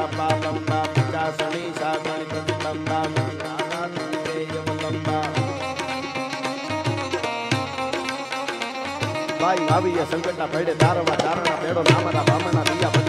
પાલંબા પિચાસણી સાગણી પ્રતિબંબા ભાઈ આવી સંકટના ભેડે તારવા ચારણા ભેડો નામના ભામના દિયા